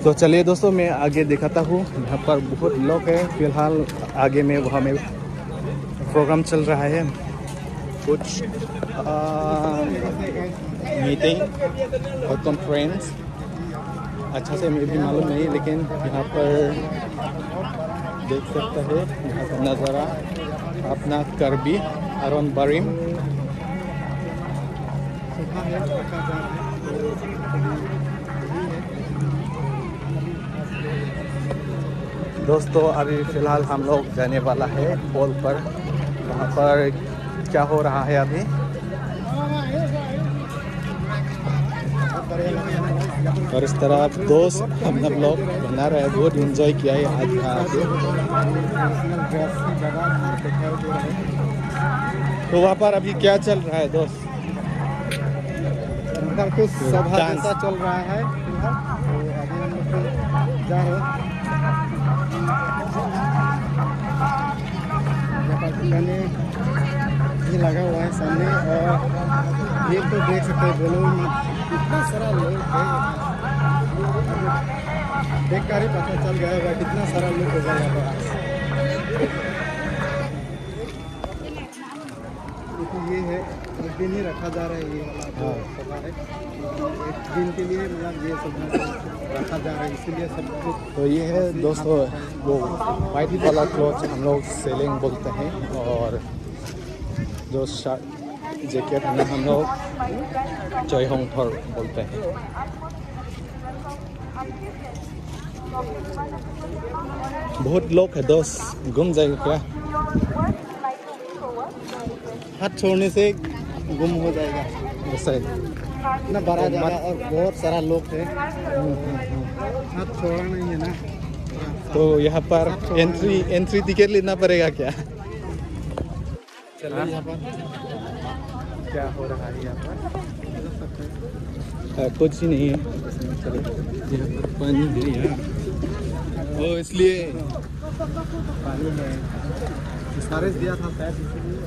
तो चलिए दोस्तों, मैं आगे दिखाता हूँ। यहाँ पर बहुत लोग हैं फिलहाल। आगे में वहाँ में प्रोग्राम चल रहा है, कुछ मीटिंग और कॉन्फ्रेंस। अच्छा से मुझे भी मालूम नहीं, लेकिन यहाँ पर देख सकते हैं यहाँ का नज़ारा अपना करबी अरुण बरीम। दोस्तों अभी फ़िलहाल हम लोग जाने वाला है हॉल पर। वहाँ पर क्या हो रहा है अभी। और इस तरह दोस्त हम लोग बना रहे हैं, बहुत एंजॉय किया है आज यहाँ आके। तो वहाँ पर अभी क्या चल रहा है दोस्त? कुछ सभा जैसा चल रहा है फिलहाल। तो अभी हम लोग जा रहे हैं। दुकानें भी लगा हुआ है सामने, और ये तो देख सकते हैं बोलो कितना सारा लोग है। देख कर ही पता चल गया होगा कितना सारा लोग होगा यहाँ पर। ये है एक दिन ही रखा जा रहा है, ये वाला सभा है एक दिन के लिए, मतलब ये सब रखा जा रहा है, इसीलिए सब कुछ। तो ये है दोस्तों वो वाइट वाला क्लॉथ हम लोग सेलिंग बोलते हैं, और जो शर्ट जैकेट में हम लोग जय होंग थर बोलते हैं। बहुत लोग है दोस्त, घूम जाएगा क्या? हाथ छोड़ने से गुम हो जाएगा ऐसा है। इतना बड़ा जगह और बहुत सारा लोग थे। हाथ छोड़ा नहीं है ना। तो यहाँ पर एंट्री टिकट लेना पड़ेगा क्या? चलिए यहाँ पर क्या हो रहा है यहाँ पर? कुछ ही नहीं है। चलो यहाँ पर पानी है यहाँ, वो इसलिए पानी है, सारे दिया था शायद इसीलिए।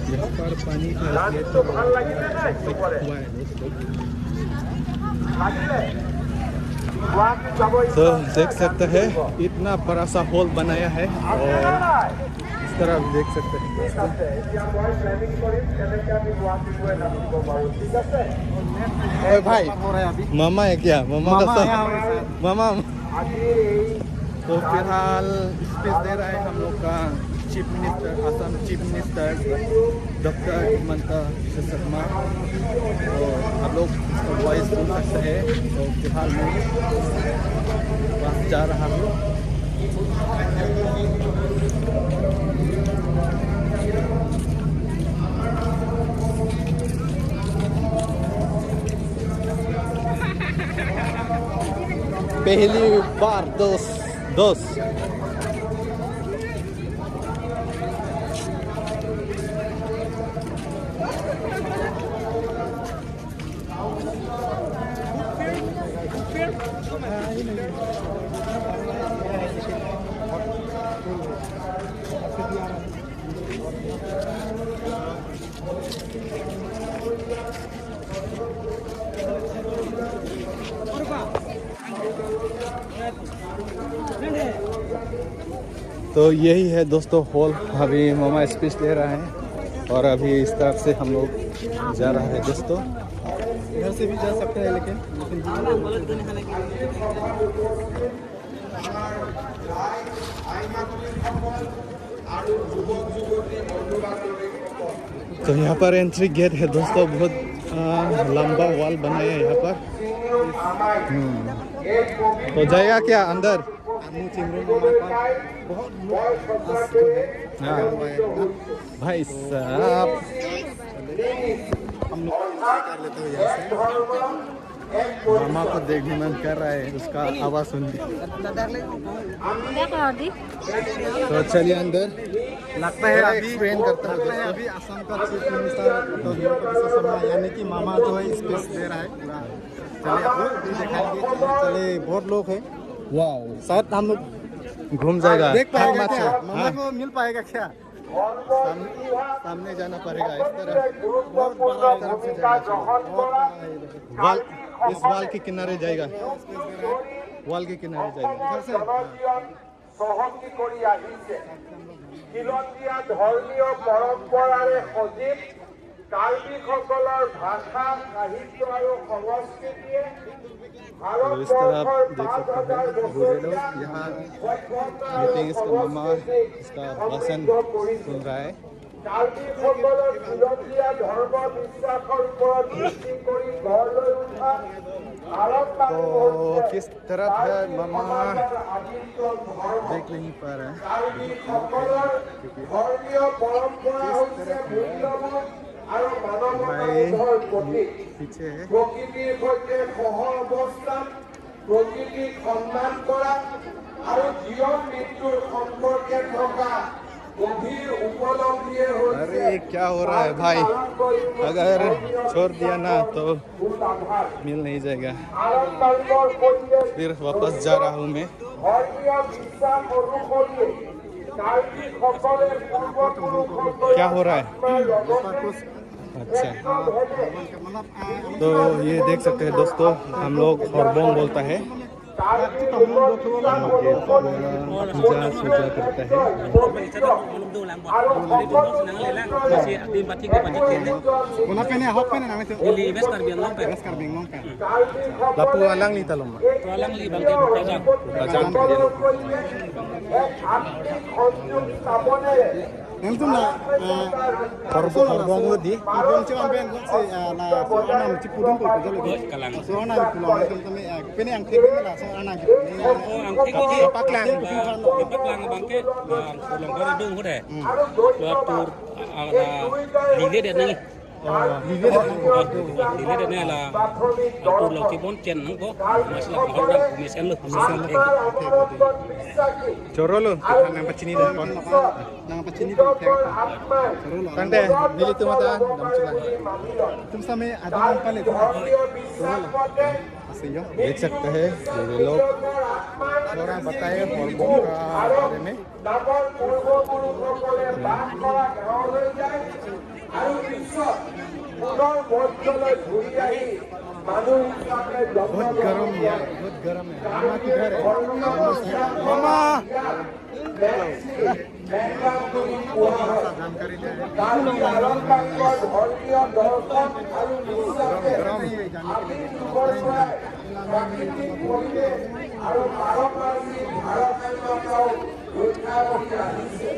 यहाँ पर पानी का हुआ है तो देख सकते हैं इतना बड़ा सा हॉल बनाया है, और इस तरह देख सकते हैं। भाई हो रहा है अभी मामा है क्या? मामा का सब मामा। तो फिलहाल स्पीच दे रहा है हम लोग का chief minister, Assam chief minister doctor Himanta Biswa Sharma. तो हम लोग इसका वॉइस सुन सकते हैं। तो फिलहाल मैं वहाँ जा रहा हूँ। पहली बार दोस्त तो यही है दोस्तों हॉल। अभी मामा स्पीच दे रहा है, और अभी इस तरफ से हम लोग जा रहा है दोस्तों। इधर से भी जा सकते हैं, लेकिन तो यहाँ पर एंट्री गेट है दोस्तों, बहुत लंबा वॉल बनाया है यहाँ पर। तो जाएगा क्या अंदर? हाँ भाई साहब, हम लोग कर लेते हैं यहाँ से। मामा को देखने मन कर रहा है, उसका आवाज़ सुन के। तो चलिए अंदर। लगता है अभी एक्सप्लेन करता हूँ। अभी असम का chief minister doctor Himanta Biswa Sharma यानी कि मामा जो है स्पीच दे रहा है पूरा। चलिए आपको भी दिखाएंगे। चले बहुत लोग हैं, वाह, शायद हम लोग घूम जाएगा। देख पाएगा क्या? मामा को मिल पाएगा क्या? सामने जाना पड़ेगा इस तरह। बहुत बड़ा तरफ से जाना चाहिए। बहुत बड़ा है ये देखो। वाल इस वाल के किनारे जाएगा, वाल के किनारे जाएगा। इधर से চহকী কৰি আহিছে খিলঞ্জীয়া ধৰ্মীয় পৰম্পৰাৰে সজীৱ কাৰ্বিসকলৰ ভাষা সাহিত্য আৰু সংস্কৃতিয়ে तो इस तरह आप देख सकते हैं बुजुर्ग लोग यहाँ मीटिंग, इसका मामा इसका भाषण सुन रहा है। কাৰ্বিসকলৰ খিলঞ্জীয়া ধৰ্ম বিশ্বাসৰ ওপৰত ভিত্তি কৰি গঢ় লৈ উঠা तो किस तरफ है मामा देख नहीं पा रहे हैं। भाई पीछे है। প্ৰকৃতিৰ সৈতে সহ অৱস্থান, প্ৰকৃতিক সন্মান কৰা আৰু জীৱন মৃত্যুৰ সম্পৰ্কে থকা গভীৰ উপলব্ধিয়ে अरे क्या हो रहा है भाई, अगर छोड़ दिया ना तो मिल नहीं जाएगा। फिर वापस जा रहा हूँ मैं। ধৰ্মীয় বিশ্বাস অনুসৰি কাৰ্বিসকলে পূৰ্বপুৰুষসকলৰ क्या हो रहा है? अच्छा, तो ये देख सकते हैं दोस्तों, हम लोग हॉर्बोंग बोलता है, पूजा पूजा करता है। Kuna pene hok pene nang itu. Ili bes karbiang long pe. Bes karbing long kan. लापू अलांग ली तलम Tualang li bangke bukajang. बजान Nang tu na हॉर्बोंग di Abang cakap ben si na so anam ci pudung ko jalo di. Kalang. So anam pulang itu kami pene ang kiri na so anam gitu. Oh, ang tiko ji. Paklang. Paklang bangke. Pulang ko dung ko de. Tur ada lile de nang. Lile de ne la. Tur lo ki bon chen nang ko. Masla ko da mesen lo. चोरो लो नंग पचिनी दे कौन Nang pacini tu kaya. कंटे मिली तुम आता दम चला Tum sampai ada nang pale tu. Asih yo. देख सकते हैं ये लोग थोड़ा बताए हॉर्बोंग का बारे में। ডাঙৰ পূৰ্বপুৰুষসকলে বাস কৰা গাঁৱলৈ যায় আৰু পিছত পুনৰ মধ্যলৈ ঘূৰি আহি মানুহ হিচাপে জন্ম बहुत गरम है, बहुत गरम है। मामा किधर है? मामा जानकारी ले। কাৰ্বি আলংকাৰিকৰ ধৰ্মীয় দৰ্শন আৰু বিশ্বাসে আদি যুগৰ পৰাই প্ৰাকৃতিক পৰিৱেশ আৰু পাৰম্পৰিক ভাৰসাম্যতাও ৰক্ষা কৰি আহিছে।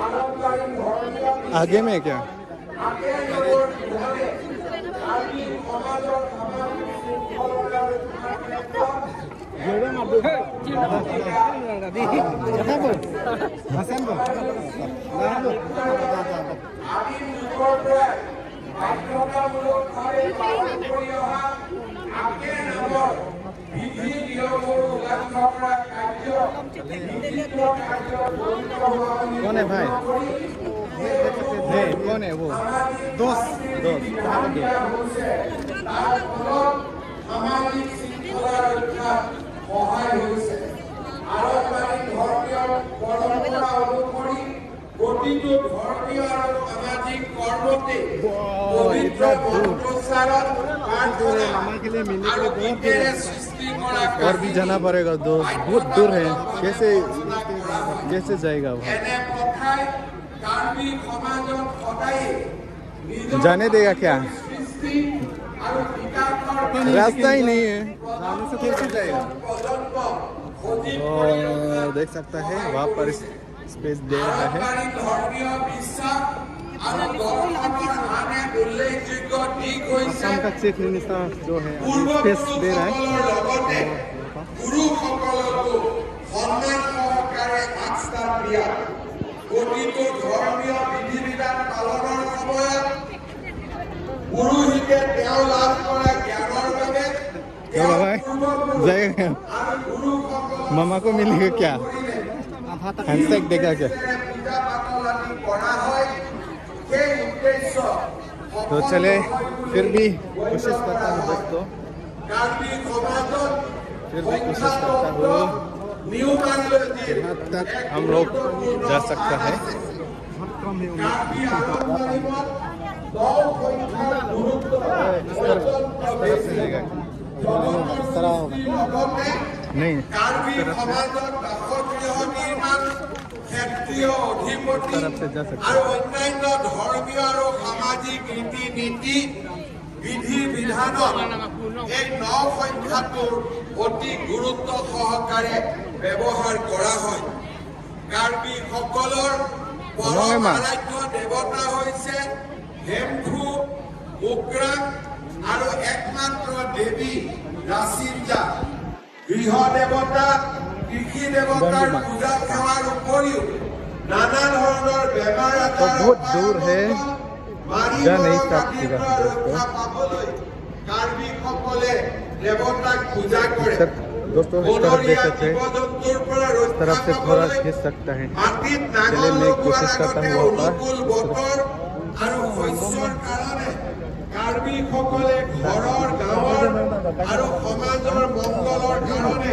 আলংকাৰিক ধৰ্মীয় आगे में क्या? আকেৰ বিধানে কাৰ্বি সমাজৰ সামাজিক শৃংখলতা ৰক্ষাৰ ক্ষেত্ৰত Hasan bu. আদিম যুগৰ পৰাই বাধ্যতামূলকভাৱে পালন কৰি অহা আকে নামৰ বিধি নিয়মবোৰ উলংঘন কৰা কাৰ্য নিষিদ্ধ কাৰ্যত জড়িত হোৱা বুলি कौन है भाई? नहीं, कौन है वो? Dos. হৈছে তাৰ ফলত সামাজিক শৃংখলা ৰক্ষাত সহায় হৈছে। আৰম্ভণি ধৰ্মীয় পৰম্পৰা অনুসৰি প্ৰতিটো ধৰ্মীয় আৰু সামাজিক কৰ্মতে পবিত্ৰ মন্ত্ৰোচ্চাৰণ প্ৰাৰ্থনা Mama ke liye milne ke আৰু liye बहुत গীতেৰে সৃষ্টি কৰা और भी जाना पड़ेगा दोस्त, बहुत दूर है। कैसे जाएगा वो? এনে প্ৰথাই কাৰ্বি সমাজত সদায়ে নিজৰ जाने देगा क्या? সৃষ্টি আৰু বিকাশৰ रास्ता ही नहीं है। जाने से कैसे जाएगा? প্ৰজন্ম সজীৱ और देख सकता है वहाँ पर स्पेस दे रहा है। পাৰম্পৰিক ধৰ্মীয় বিশ্বাস আৰু দৰ্শনৰ আন এক উল্লেখযোগ্য দিশ হৈছে असम का चीफ मिनिस्टर जो है अभी स्पेस दे रहा है। পূৰ্বপুৰুষসকলৰ লগতে গুৰুসকলকো সন্মান সহকাৰে আগস্থান দিয়া। প্ৰতিটো ধৰ্মীয় বিধি বিধান পালনৰ সময়ত পুৰোহিতে তেওঁ লাভ কৰা জ্ঞানৰ বাবে क्या बाबा है? जाएगा? আৰু গুৰুসকলৰ मामा को मिलेगा क्या? आधा तक हैंडशेक देगा क्या? পূজা পাতল আদি কৰা হয়। সেই উদ্দেশ্য तो चले फिर भी कोशिश करता हूँ दोस्तों, কাৰ্বি সমাজত फिर भी कोशिश करता हूँ নিয়মানুৱৰ্তিৰ यहाँ तक हम लोग जा सकता है। কাৰ্বি আংলঙত দল সংখ্যাৰ গুৰুত্ব नहीं কাৰ্বি সমাজত বাসগৃহ নিৰ্মাণ ক্ষেত্ৰীয় অধিপতি আৰু অন্যান্য ধৰ্মীয় আৰু সামাজিক ৰীতি নীতি বিধি বিধানত এই 9 সংখ্যাটোৰ অতি গুৰুত্ব সহকাৰে ব্যৱহাৰ কৰা হয়। কাৰ্বি সকলৰ পৰম আৰাধ্য দেৱতা হৈছে হেমফু, উগ্ৰাং আৰু একমাত্ৰ দেৱী ৰাচিঞ্জা। গৃহ দেৱতা, কৃষি দেৱতাৰ পূজা সেৱাৰ উপৰিও নানা ধৰণৰ বেমাৰ আজাৰ বহুত দূৰ হে যা नहीं सकती ৰক্ষা পাবলৈ কাৰ্বিসকলে দেৱতাক পূজা কৰে। दोस्तों इस तरफ देख सकते हैं, इस तरफ से थोड़ा खींच सकता है। चलिए मैं कोशिश करता हूँ বতৰ আৰু শস্যৰ কাৰণে কাৰ্বিসকলে ঘৰৰ গাঁৱৰ আৰু সমাজৰ মংগলৰ কাৰণে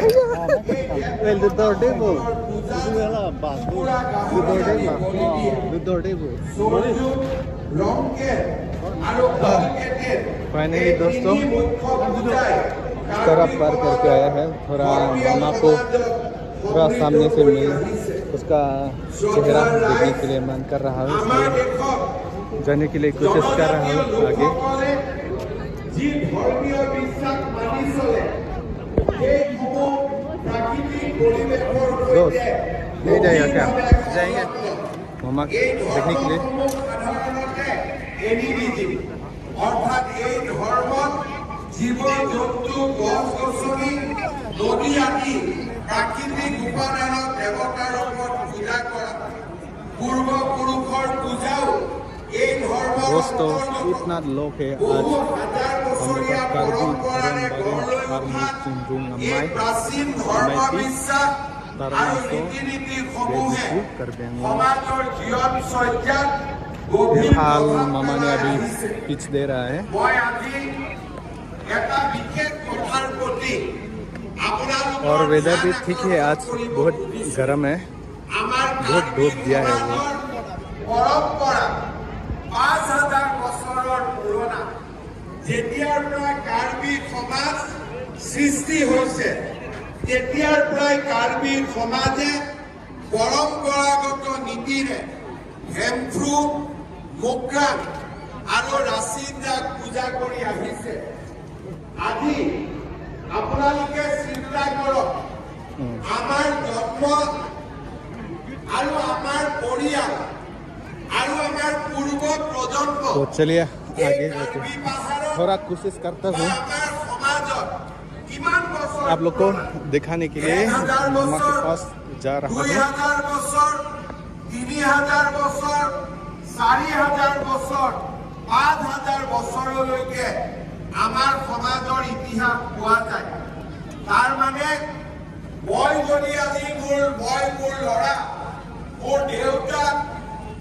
फाइनली दोस्तों इस तरफ पार करके आया है। थोड़ा मामा को थोड़ा सामने से मिल उसका चेहरा देखने के लिए मन कर रहा है, इसलिए जाने के लिए कोशिश कर रहा हूँ आगे। दोस्त नहीं जाएगा क्या? जाएंगे मामा देखने के लिए। অর্থাৎ এই ধর্মত জীৱ জন্তু গছ গছনি নদী আদি প্ৰাকৃতিক উপাদানত দেৱতাৰ ওপৰত পূজা কৰা পূৰ্বপুৰুষৰ পূজাও এই ধৰ্মৰ दोस्तों इतना लोग है आज हम लोग का कार्बी প্ৰাচীন ধৰ্ম বিশ্বাস আৰু ৰীতি নীতিসমূহে সমাজৰ জীৱন চৰ্যাত फिलहाल मामा ने अभी पिच दे रहा है। और वेदर भी ठीक है, आज बहुत गर्म है, बहुत धूप दिया है वो। परंपरा 5000 বছৰৰ পুৰণা যেতিয়াৰ পৰা কাৰ্বি সমাজ সৃষ্টি হৈছে তেতিয়াৰ পৰাই কাৰ্বি সমাজে পৰম্পৰাগত নীতিৰে হেমফ্ৰু, মুগ্ৰাং আৰু ৰাচিঞ্জাক পূজা কৰি আহিছে। আজি আপোনালোকে চিন্তা কৰক, আমাৰ জন্ম আৰু আমাৰ পৰিয়াল আৰু আমাৰ পূৰ্ব প্ৰজন্ম तो चलिए आगे जाते हैं। थोड़ा कोशिश करता हूँ আমাৰ সমাজত কিমান বছৰ आप लोग को दिखाने के लिए। मामा के पास जा रहा हूँ। 2000 বছৰ 3000 বছৰ 4000 বছৰ 5000 বছৰলৈকে আমাৰ সমাজৰ ইতিহাস পোৱা যায়। তাৰ মানে মই যদি আজি মোৰ ল'ৰা, মোৰ দেউতা,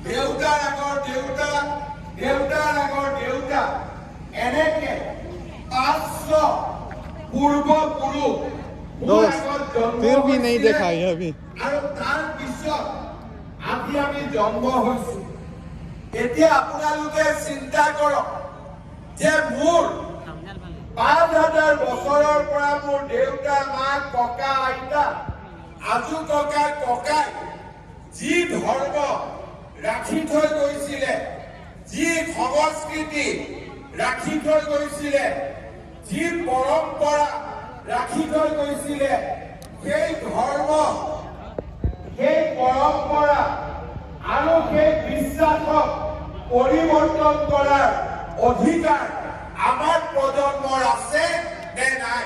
দেউতাৰ আগৰ দেউতা, দেউতাৰ আগৰ দেউতা, এনেকে 500 পূৰ্বপুৰুষ दोस्त फिर भी नहीं देखा है अभी। আৰু তাৰ পিছত আজি আমি জন্ম হৈছো। এতিয়া আপোনালোকে চিন্তা কৰক যে মোৰ 5000 বছৰৰ পৰা মোৰ দেউতা, মা, ককা, আইতা, আজু ককা, ককাই যি ধৰ্ম ৰাখি থৈ গৈছিলে, যি সংস্কৃতি ৰাখি থৈ গৈছিলে, যি পৰম্পৰা ৰাখি থৈ গৈছিলে, সেই ধৰ্ম, সেই পৰম্পৰা আৰু সেই বিশ্বাসক পৰিৱৰ্তন কৰাৰ অধিকাৰ আমাৰ প্ৰজন্মৰ আছে নে নাই?